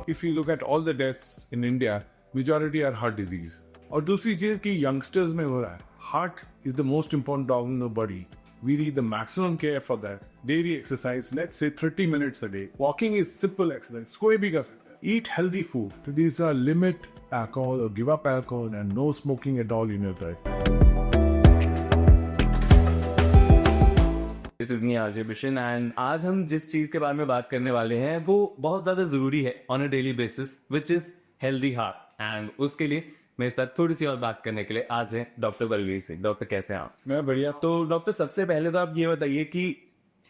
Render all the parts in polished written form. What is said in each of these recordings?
if you look at all the deaths in India, majority are heart disease. और दूसरी चीज कि youngsters में हो रहा है. Heart is the most important organ in the body. We need the maximum care for that. Daily exercise, let's say 30 minutes a day. Walking is simple exercise. कोई भी कर सकता है. Eat healthy food. These are limit alcohol or give up alcohol and no smoking at all in your diet. This is me RJ Bishan and आज हम जिस चीज के बारे में बात करने वाले हैं वो बहुत ज्यादा जरूरी है on a daily basis which is healthy heart. And उसके लिए मेरे साथ थोड़ी सी और बात करने के लिए आज है डॉक्टर बलवीर सिंह. डॉक्टर कैसे हैं आप? मैं बढ़िया. तो डॉक्टर सबसे पहले तो आप ये बताइए कि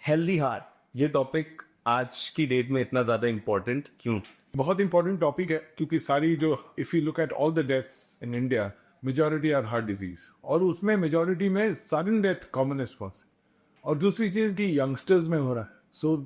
हेल्दी हार्ट ये टॉपिक आज की डेट में इतना ज्यादा इम्पोर्टेंट क्यों? बहुत इंपॉर्टेंट टॉपिक है क्योंकि सारी जो if you look at all the deaths in India majority are heart disease और उसमें मेजॉरिटी में सडन डेथ कॉमनेस्ट फर्स्ट. और दूसरी चीज़ कि यंगस्टर्स में हो रहा है. So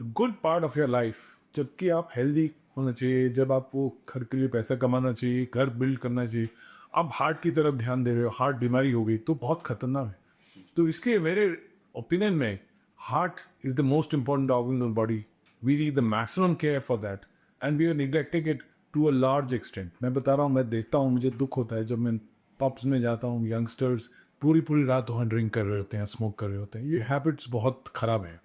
good part of your life जबकि आप हेल्दी होना चाहिए, जब आपको घर के लिए पैसा कमाना चाहिए, घर बिल्ड करना चाहिए, आप हार्ट की तरफ ध्यान दे रहे हो, हार्ट बीमारी हो गई तो बहुत खतरनाक है. तो इसके मेरे ओपिनियन में heart is the most important organ in the body. We need the maximum care for that and we are neglecting it to a large extent. मैं बता रहा हूँ, मैं देखता हूँ, मुझे दुख होता है जब मैं पब्स में जाता हूँ, यंगस्टर्स पूरी रात वहाँ ड्रिंक कर रहे होते हैं, स्मोक कर रहे होते हैं. ये हैबिट्स बहुत ख़राब हैं.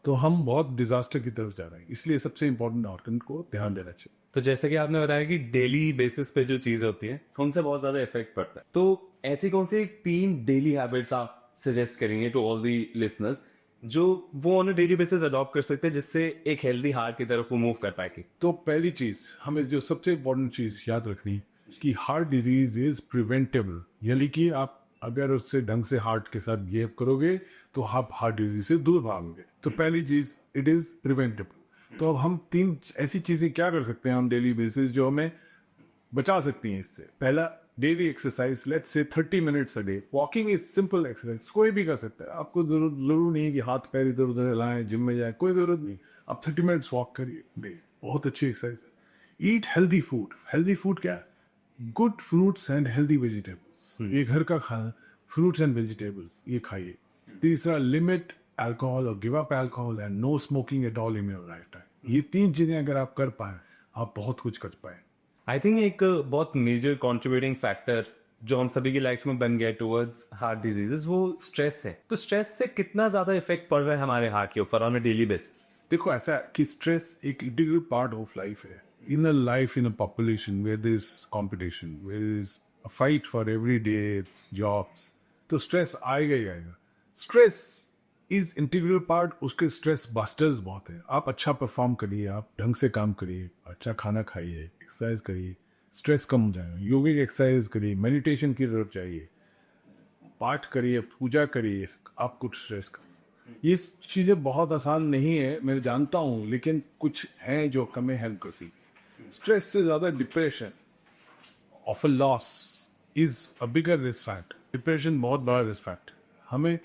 तो हम बहुत डिजास्टर की तरफ जा रहे हैं. इसलिए सबसे इम्पोर्टेंट ऑर्गन को ध्यान देना चाहिए. तो जैसे कि आपने बताया कि डेली बेसिस पे जो चीजें होती हैं उनसे बहुत ज्यादा इफेक्ट पड़ता है. तो ऐसी कौन सी 3 डेली हैबिट्स आप सजेस्ट करेंगे टू ऑल दी लिसनर्स जो वो on a daily basis adopt कर सकते हैं जिससे एक हेल्दी हार्ट की तरफ वो मूव कर पाएगी? तो पहली चीज़ हमें जो सबसे इम्पोर्टेंट चीज़ याद रखनी कि हार्ट डिजीज इज प्रिवेंटेबल. यानी कि आप अगर उससे ढंग से हार्ट के साथ बिहेव करोगे तो आप हार्ट डिजीज से दूर भागोगे. तो पहली चीज़ इट इज़ प्रिवेंटेबल. तो अब हम 3 ऐसी चीज़ें क्या कर सकते हैं हम डेली बेसिस जो हमें बचा सकती हैं इससे. पहला, daily exercise, let's say 30 minutes a day. Walking is simple exercise, कोई भी कर सकता है. आपको जरूर नहीं है कि हाथ पैर इधर उधर हिलाएं, जिम में जाए, कोई ज़रूरत नहीं. आप 30 मिनट्स वॉक करिए डे, बहुत अच्छी एक्सरसाइज है. Eat healthy food. Healthy food क्या है? Good fruits and healthy vegetables. ये घर का खाना, फ्रूट्स एंड वेजिटेबल्स ये खाइए. तीसरा, लिमिट अल्कोहल और give up alcohol and no smoking at all in your lifetime. ये 3 चीजें अगर आप कर पाए आप बहुत कुछ कर पाए. आई थिंक एक बहुत मेजर कंट्रीब्यूटिंग फैक्टर जो हम सभी की लाइफ में बन गया टुवर्ड्स हार्ट डिजीजेस वो स्ट्रेस है. तो स्ट्रेस से कितना ज्यादा इफेक्ट पड़ रहा है हमारे हार्ट के ऊपर ऑन अ डेली बेसिस? देखो, ऐसा है कि स्ट्रेस एक इंटीग्रल पार्ट ऑफ लाइफ है. In a life, in a population where there is competition, where there is a fight for every day jobs, तो स्ट्रेस आएगा ही आएगा. Stress is integral part. उसके स्ट्रेस बस्टर्स बहुत है. आप अच्छा परफॉर्म करिए, आप ढंग से काम करिए, अच्छा खाना खाइए, एक्सरसाइज करिए, स्ट्रेस कम हो जाएगा. योगिक एक्सरसाइज करिए, मेडिटेशन की जरूरत चाहिए, पाठ करिए, पूजा करिए, आप कुछ स्ट्रेस का. ये चीज़ें बहुत आसान नहीं है, मैं जानता हूँ, लेकिन कुछ हैं जो हमें हेल्प कर सकती. स्ट्रेस से ज़्यादा depression of a loss is a bigger risk fact. Depression बहुत बड़ा रिस्क फैक्ट. हमें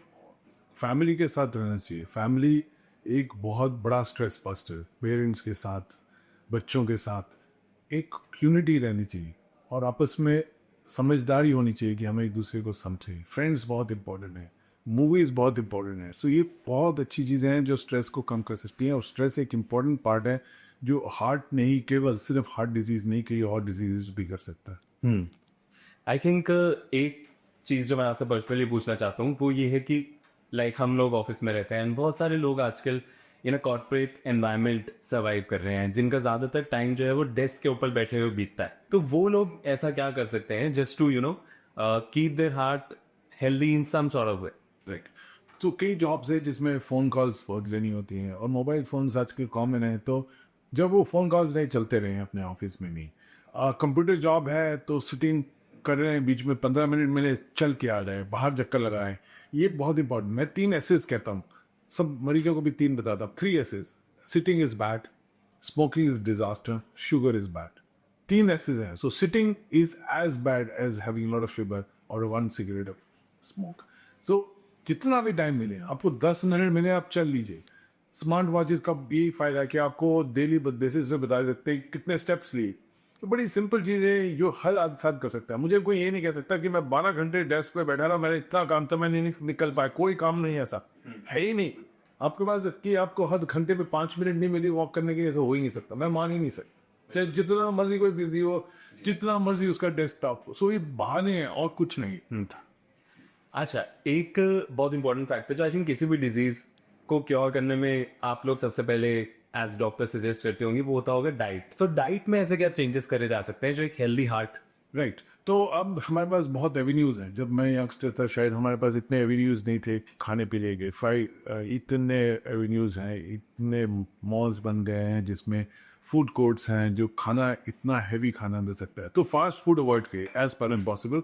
फैमिली के साथ रहना चाहिए. फैमिली एक बहुत बड़ा स्ट्रेस बस्टर. पेरेंट्स के साथ, बच्चों के साथ एक यूनिटी रहनी चाहिए और आपस में समझदारी होनी चाहिए कि हमें एक दूसरे को समझें. फ्रेंड्स बहुत इंपॉर्टेंट है. मूवीज़ बहुत इंपॉर्टेंट है. सो ये बहुत अच्छी चीज़ें हैं जो स्ट्रेस को कम कर सकती हैं. और स्ट्रेस एक इम्पॉर्टेंट पार्ट है जो हार्ट नहीं, केवल सिर्फ हार्ट डिजीज़ नहीं, कई और डिजीज़ भी कर सकता है. आई थिंक एक चीज़ जो मैं आपसे पर्सनली पूछना चाहता हूँ वो ये है कि लाइक हम लोग ऑफिस में रहते हैं, बहुत सारे लोग आजकल इन अ कॉर्पोरेट एनवायरनमेंट सर्वाइव कर रहे हैं जिनका ज़्यादातर टाइम जो है वो डेस्क के ऊपर बैठे हुए बीतता है. तो वो लोग ऐसा क्या कर सकते हैं just to keep their heart healthy in some sort of way? Right. तो कई जॉब्स है जिसमें फ़ोन कॉल्स बहुत लेनी होती हैं और मोबाइल फ़ोन्स आजकल कॉमन है. तो जब वो फ़ोन कॉल्स नहीं चलते रहे अपने ऑफिस में नहीं, कंप्यूटर जॉब है तो सिटिंग कर रहे हैं, बीच में 15 मिनट मिले, चल के आ जाए, बाहर चक्कर लगाएं. ये बहुत इंपॉर्टेंट. मैं 3 एसेस कहता हूँ, सब मरीजों को भी 3 बताता हूँ. 3 S's. Sitting is bad, smoking is disaster, sugar is bad. 3 S's हैं. So sitting is as bad as having lot of sugar और 1 सिगरेट ऑफ स्मोक. सो जितना भी टाइम मिले, आपको 10 मिनट मिले, आप चल लीजिए. स्मार्ट वॉचेस का यही फ़ायदा है कि आपको डेली बेसिस पे बता सकते हैं कितने स्टेप्स लिए. तो बड़ी सिंपल चीज़ है जो हर आदमी कर सकता है. मुझे कोई ये नहीं कह सकता कि मैं 12 घंटे डेस्क पे बैठा रहा, मैंने इतना काम था, मैं नहीं निकल पाया. कोई काम नहीं ऐसा है ही नहीं आपके पास कि आपको हर घंटे पे 5 मिनट नहीं मिली वॉक करने के लिए. ऐसा हो ही नहीं सकता. मैं मान ही नहीं सकता. चाहे जितना मर्जी कोई बिजी हो, जितना मर्जी उसका डेस्कटॉप हो, सो ये बहाने हैं और कुछ नहीं। अच्छा, एक बहुत इंपॉर्टेंट फैक्टर जो आई थिंक किसी भी डिजीज को क्योर करने में आप लोग सबसे पहले एज डॉक्टर सजेस्ट करते होंगे वो होता होगा डाइट। सो डाइट में ऐसे क्या चेंजेस करे जा सकते हैं जो एक हेल्दी हार्ट। राइट, तो अब हमारे पास बहुत एवेन्यूज़ हैं। जब मैं यंगस्टर था शायद हमारे पास इतने एवेन्यूज़ नहीं थे खाने पीने के। इतने एवेन्यूज़ हैं, इतने मॉल्स बन गए हैं जिसमें फूड कोर्ट्स हैं जो खाना इतना हैवी खाना दे सकता है। तो फास्ट फूड अवॉइड किए एज पर इम्पॉसिबल।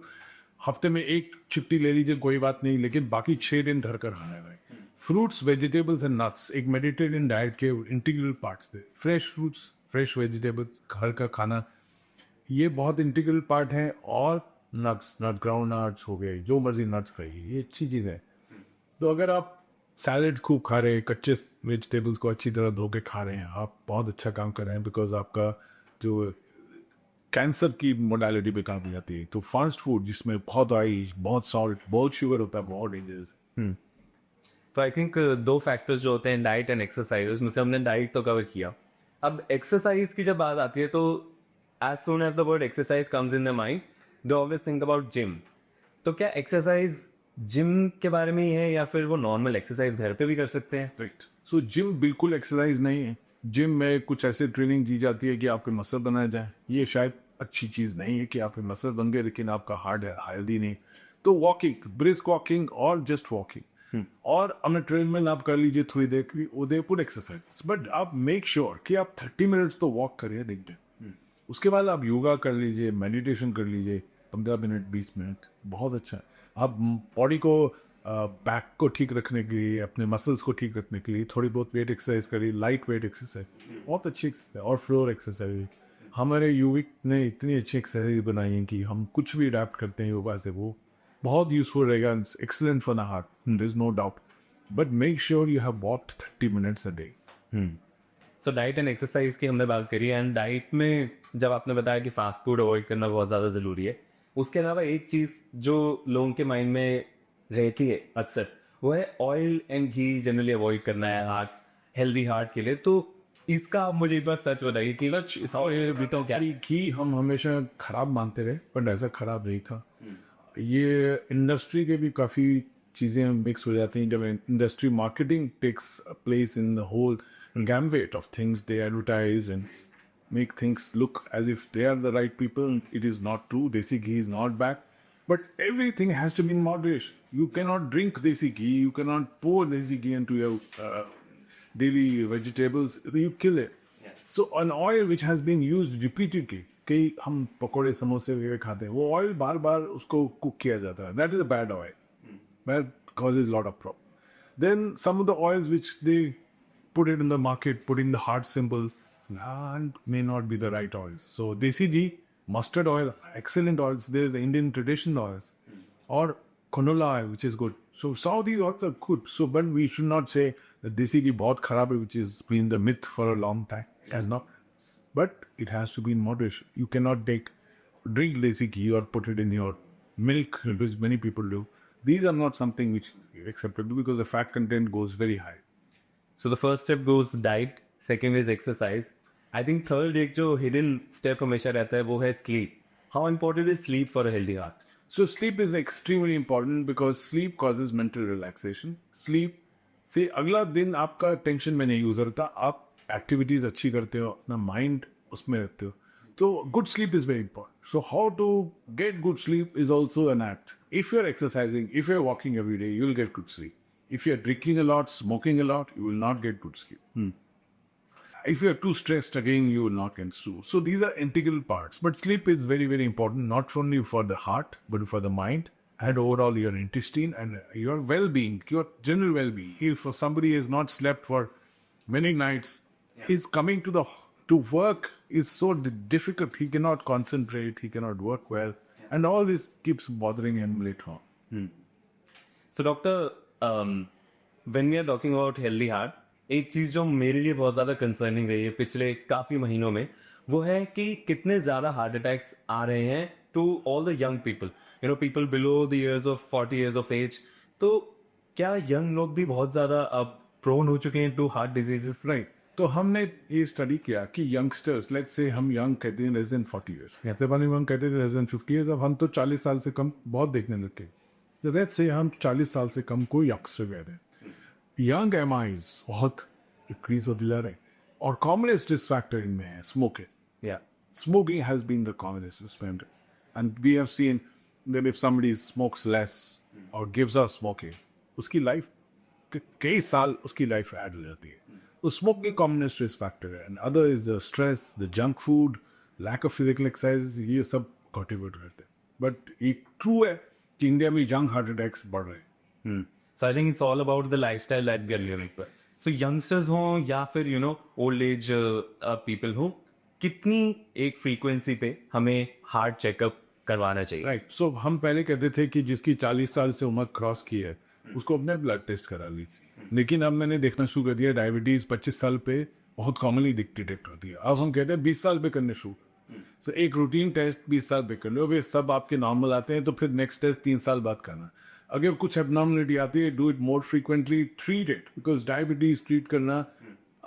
हफ्ते में एक छुट्टी ले लीजिए कोई बात नहीं, लेकिन बाकी 6 दिन घर का खाना है। फ्रूट्स, वेजिटेबल्स एंड नट्स एक मेडिटेरियन डाइट के इंटीग्रल पार्ट्स थे। फ्रेश फ्रूट्स, फ्रेश वेजिटेबल्स, घर का खाना, ये बहुत इंटीग्रल पार्ट है। और नट ग्राउंड नट्स हो गए, जो मर्जी नट्स खाइए, ये अच्छी चीज़ है। तो अगर आप सैलड खूब खा रहे हैं, कच्चे वेजिटेबल्स को अच्छी तरह धो के खा रहे हैं, आप बहुत अच्छा काम कर रहे हैं, बिकॉज आपका जो कैंसर की मोडालिटी पे काम जाती है। तो फास्ट फूड जिसमें बहुत ऑयल, बहुत सॉल्ट, बहुत शुगर होता है, बहुत डेंजरस है। तो आई थिंक दो फैक्टर्स जो होते हैं डाइट एंड एक्सरसाइज, उसमें से हमने डाइट तो कवर किया। अब एक्सरसाइज की जब बात आती है तो as soon as the word exercise comes in the mind they always think about gym. तो क्या एक्सरसाइज जिम के बारे में ही है या फिर वो नॉर्मल एक्सरसाइज घर पे भी कर सकते हैं? राइट, सो जिम बिल्कुल एक्सरसाइज नहीं है। जिम में कुछ ऐसे ट्रेनिंग दी जाती है कि आपके मसल बनाए जाए। ये शायद अच्छी चीज़ नहीं है कि आपके मसल बन गए लेकिन आपका हार्ट हेल्दी नहीं। तो वॉकिंग, ब्रिस्क वॉकिंग और जस्ट वॉकिंग और अपना ट्रेडमिल आप कर लीजिए थोड़ी देर की, उदयपुर एक्सरसाइज। बट आप मेक श्योर कि आप 30 मिनट्स तो वॉक करिए दिन में। उसके बाद आप योगा कर लीजिए, मेडिटेशन कर लीजिए 15 मिनट 20 मिनट, बहुत अच्छा है। आप बॉडी को बैक को ठीक रखने के लिए, अपने मसल्स को ठीक रखने के लिए थोड़ी बहुत वेट एक्सरसाइज करिए, लाइट वेट एक्सरसाइज, बहुत अच्छी एक्सरसाइज। और फ्लोर एक्सरसाइज, हमारे यूविक ने इतनी अच्छी एक्सरसाइज बनाई है कि हम कुछ भी अडेप्ट करते हैं योगा से, वो बहुत यूजफुल रहेगा। Excellent for the heart, there is no doubt. But make sure you have walked 30 minutes a day. So diet and exercise की हमने बात करी एंड डाइट में जब आपने बताया कि फास्ट फूड अवॉइड करना बहुत ज़्यादा ज़रूरी है, उसके अलावा एक चीज़ जो लोगों के माइंड में रहती है अक्सर वो है oil and ghee generally avoid करना है हार्ट हेल्दी हार्ट के लिए। तो इसका आप मुझे एक बार सच बताइए कि क्या घी हम हमेशा खराब मानते रहे, बट ऐसा खराब नहीं था। ये इंडस्ट्री के भी काफ़ी चीज़ें मिक्स हो जाती हैं। जब industry marketing takes place in the whole gamut of things, they advertise and make things look as if they are the right people. It is not true. Desi ghee is not bad. But everything has to be in moderation. You cannot drink desi ghee. You cannot pour desi ghee into your daily vegetables. You kill it. Yeah. So an oil which has been used repeatedly, कई हम पकोड़े समोसे वगैरह खाते हैं, वो oil बार बार उसको cook किया जाता है. That is a bad oil. That causes a lot of problem. Then some of the oils which they put it in the market, put in the heart symbol, and may not be the right oils. So desi ghee, mustard oil, excellent oils. There's the Indian traditional oils, or canola oil, which is good. So some of these oils are good. So, but we should not say that desi ghee bahut kharab hai, which has been the myth for a long time. It has not. But it has to be in moderation. You cannot drink desi ghee or put it in your milk, which many people do. These are not something which is acceptable because the fat content goes very high. So the first step goes diet, second is exercise. I think third एक जो hidden step हमेशा रहता है वो है sleep. How important is sleep for a healthy heart? So sleep is extremely important because sleep causes mental relaxation. Sleep से अगला दिन आपका टेंशन में नहीं गुजरता, आप एक्टिविटीज अच्छी करते हो, अपना माइंड उसमें रखते हो. तो good sleep is very important. So how to get good sleep is also an act. If you're exercising, if you're walking every day, you'll get good sleep. If you're drinking a lot, smoking a lot, you will not get good sleep. If you're too stressed, again, you will not get sleep. So these are integral parts. But sleep is very, very important, not only for the heart, but for the mind and overall your intestine and your well-being, your general well-being. If somebody has not slept for many nights, is coming to work is so difficult. He cannot concentrate, he cannot work well, and all this keeps bothering him later on. So doctor, when we are talking about healthy heart, एक चीज़ जो मेरे लिए बहुत ज़्यादा concerning रही है पिछले काफ़ी महीनों में वो है कि कितने ज़्यादा हार्ट अटैक्स आ रहे हैं to all the young people, you know people below the years of 40 years of age. तो क्या यंग लोग भी बहुत ज़्यादा अब प्रोन हो चुके हैं टू हार्ट डिजीजेस? Right. तो हमने ये स्टडी किया कि यंगस्टर्स, लेट्स से हम यंग कहते हैं लेस देन 40 ईयर्स, कहते बने हम कहते थे लेस देन 50 ईयर्स, अब हम तो 40 साल से कम बहुत देखने लग गए। तो लेट्स से हम 40 साल से कम को यंगस्टर कहते हैं। यंग एमआईज बहुत इंक्रीज होती जा रहे हैं और कॉमनेस्ट रिस्क फैक्टर इनमें है स्मोकिंग। या Smoking has been the commonest risk factor, and we have seen that if somebody smokes less or gives up smoking, उसकी लाइफ कई साल उसकी लाइफ ऐड हो जाती है। तो स्मोकिंग कॉमनेस्ट रिस्क फैक्टर है, and other is the stress, the junk food, lack of physical exercise, ये सब कंट्रीब्यूट करते हैं। बट ये ट्रू है कि इंडिया में यंग हार्ट अटैक्स बढ़ रहे हैं। So I think it's all about the lifestyle that we are living. So youngsters हों या फिर old age people हों, कितनी एक फ्रीक्वेंसी पे हमें हार्ट चेकअप करवाना चाहिए? राइट, सो हम पहले कहते थे कि जिसकी 40 साल से उम्र क्रॉस की है उसको अपने ब्लड टेस्ट करा लीजिए, लेकिन अब मैंने देखना शुरू कर दिया डायबिटीज 25 साल पे बहुत कॉमनली डिटेक्ट होती है। अब हम कहते हैं 20 साल पे करने शुरू। सो एक रूटीन टेस्ट 20 साल पे कर लो, वे सब आपके नॉर्मल आते हैं तो फिर नेक्स्ट टेस्ट 3 साल बाद करना। अगर कुछ एबनॉर्मलिटी आती है, do it more frequently, treat it, because diabetes treat करना,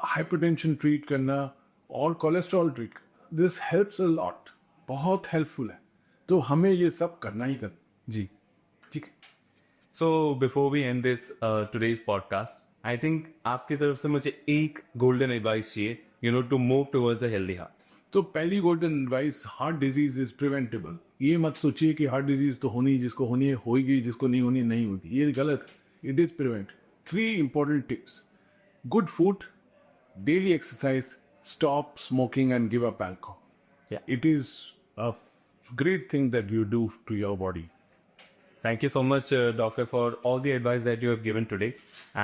हाइपरटेंशन ट्रीट करना और कोलेस्ट्रॉल ट्रीट करना, दिस हेल्प्स अ लॉट, बहुत हेल्पफुल है। तो हमें ये सब करना ही करना। जी। ठीक है। So before we end this today's podcast, I think आपकी तरफ से मुझे एक golden advice चाहिए, to move towards a healthy heart. तो पहली golden advice, heart disease is preventable. ये मत सोचिए कि हार्ट डिजीज तो होनी, जिसको होनी है होगी, जिसको नहीं होनी नहीं होती, ये गलत है। It is prevent. 3 important tips: good food, daily exercise, stop smoking and give up alcohol. Yeah. It is a great thing that you do to your body. Thank you so much, Doctor, for all the advice that you have given today.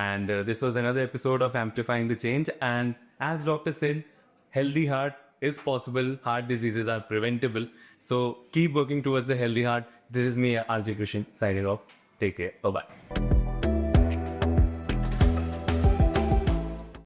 And this was another episode of Amplifying the Change. And as Doctor said, healthy heart is possible. Heart diseases are preventable. So keep working towards a healthy heart. This is me, RJ Krishan, signing off. Take care. Bye-bye.